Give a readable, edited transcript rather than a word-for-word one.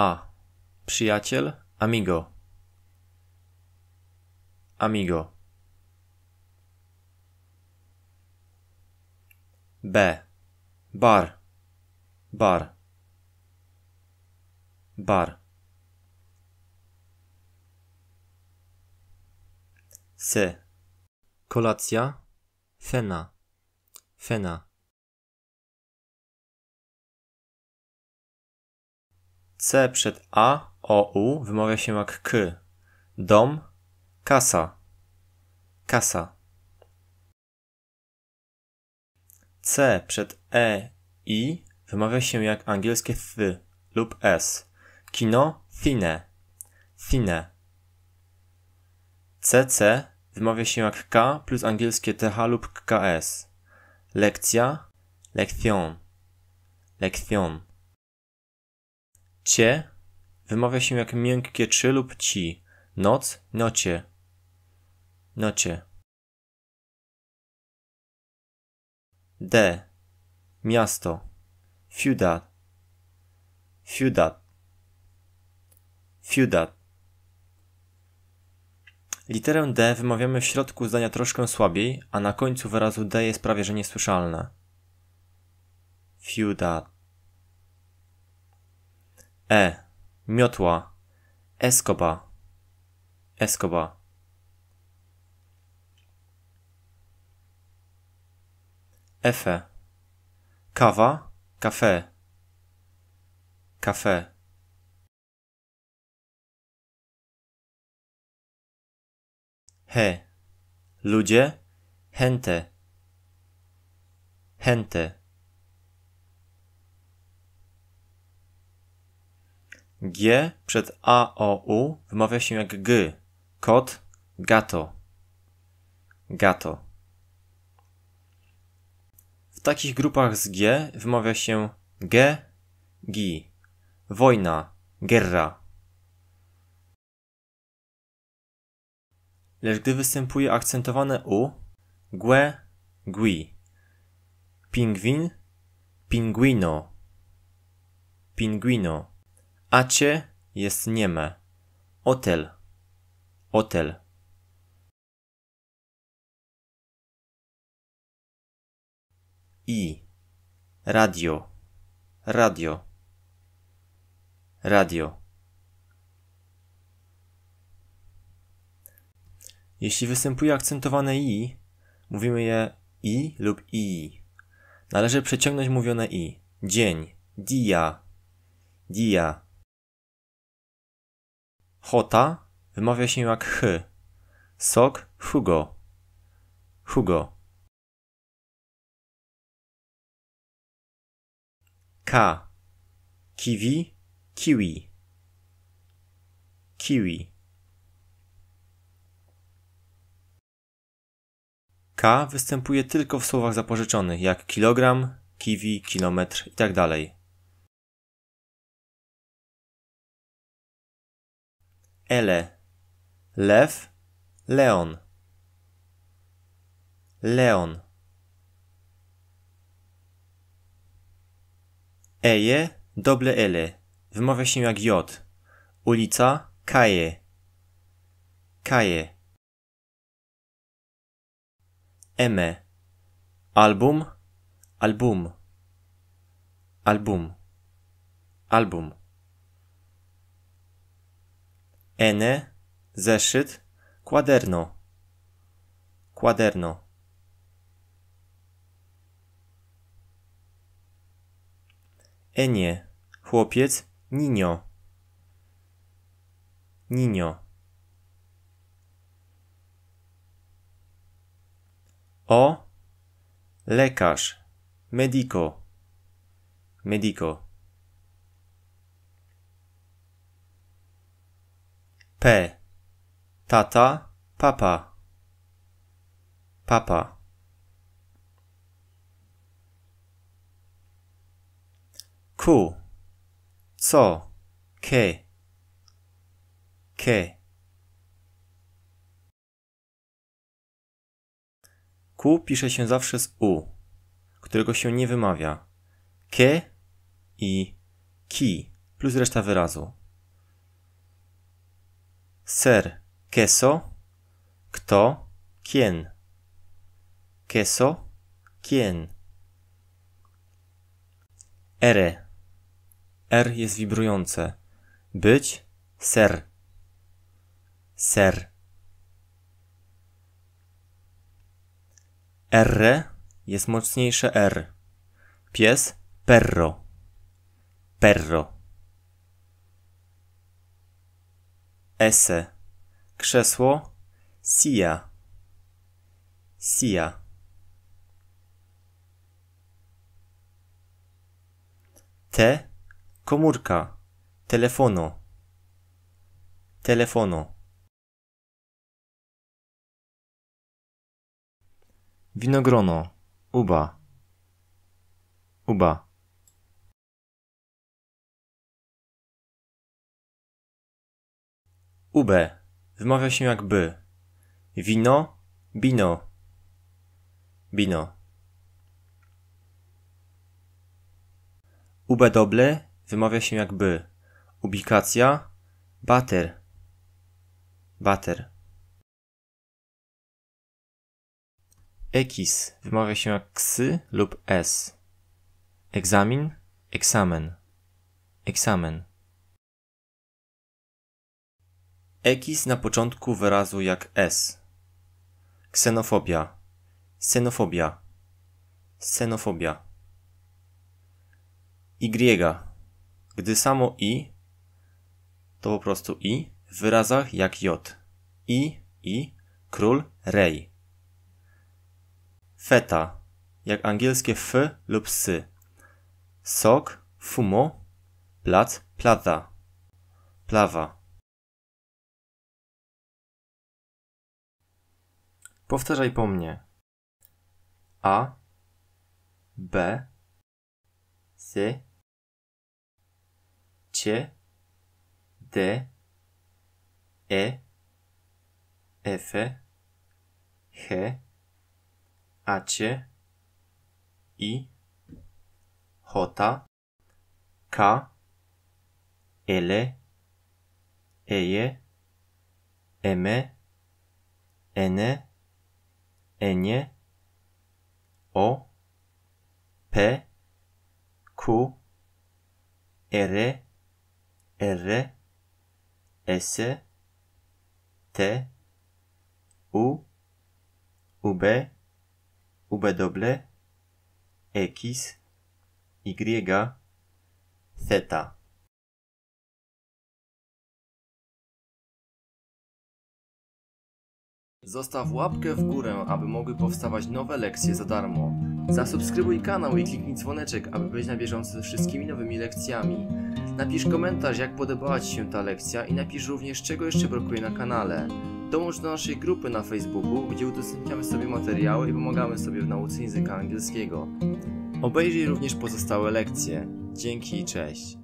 A. Przyjaciel, amigo. Amigo. B. Bar. Bar. Bar. C. Kolacja, fena. Fena. C przed A, O, U wymawia się jak K. Dom, kasa. Kasa. C przed E, I wymawia się jak angielskie F lub S. Kino, cine. Cine. CC wymawia się jak K plus angielskie TH lub KS. Lekcja, lekcjon. Lekcjon. Cie wymawia się jak miękkie czy lub ci. Noc, nocie. Nocie. D. Miasto. Ciudad. Ciudad. Ciudad. Literę D wymawiamy w środku zdania troszkę słabiej, a na końcu wyrazu D jest prawie że niesłyszalne. Ciudad. E. Miotła. Escoba. Escoba. F. Kawa. Kafe. Kafe. He. Ludzie. Gente. Gente. G przed A, O, U wymawia się jak G. Kot. Gato. Gato. W takich grupach z G wymawia się G, Gi. Wojna. Guerra. Lecz gdy występuje akcentowane U, gue, gui. Pingwin, pinguino. Pinguino. Acie jest nieme. Hotel. Hotel. I. Radio. Radio. Radio. Jeśli występuje akcentowane I, mówimy je I lub I. Należy przeciągnąć mówione I. Dzień. Dia. Dia. Hota wymawia się jak H. Sok. Hugo. Hugo. K. Kiwi. Kiwi. Kiwi. K występuje tylko w słowach zapożyczonych, jak kilogram, kiwi, kilometr itd. Ele. Lew. Leon. Leon. Eje. Doble ele. Wymawia się jak J. Ulica. Kaje. Kaje. Eme. Album. Album. Album. Album. Ene. Zeszyt. Quaderno. Quaderno. Enie. Chłopiec. Niño. Niño. O. Lekarz. Medico. Medico. P. Tata. Papa. Papa. Q. Co. Ke. Ke. Q pisze się zawsze z U, którego się nie wymawia. Ke i ki plus reszta wyrazu. Ser, queso, kto, quién. Queso, quién. R. R jest wibrujące. Być, ser. Ser. R jest mocniejsze R. Pies, perro. Perro. S. Krzesło, silla. Silla. T. Komórka. Telefono. Telefono. Winogrono. Uba. Uba. Ube. Wymawia się jak by. Wino. Bino. Bino. Ube doble wymawia się jak by. Ubikacja. Bater. Bater. Ekis wymawia się jak ksy lub s. Egzamin. Eksamen. Eksamen. Ekis na początku wyrazu jak s. Ksenofobia. Ksenofobia. Ksenofobia. Y. Gdy samo i, to po prostu i, w wyrazach jak j. I, król, rej. Feta, jak angielskie f lub sy. Sok, fumo, plac, plaza. Plawa. Powtarzaj po mnie. A, B, C, C, D, E, F, H, H, I, J, K, L, E, M, N, N, O, P, Q, R, R, S, T, U, UB, W, X, Y, Z. Zostaw łapkę w górę, aby mogły powstawać nowe lekcje za darmo. Zasubskrybuj kanał i kliknij dzwoneczek, aby być na bieżąco ze wszystkimi nowymi lekcjami. Napisz komentarz, jak podobała Ci się ta lekcja i napisz również, czego jeszcze brakuje na kanale. Dołącz do naszej grupy na Facebooku, gdzie udostępniamy sobie materiały i pomagamy sobie w nauce języka angielskiego. Obejrzyj również pozostałe lekcje. Dzięki i cześć.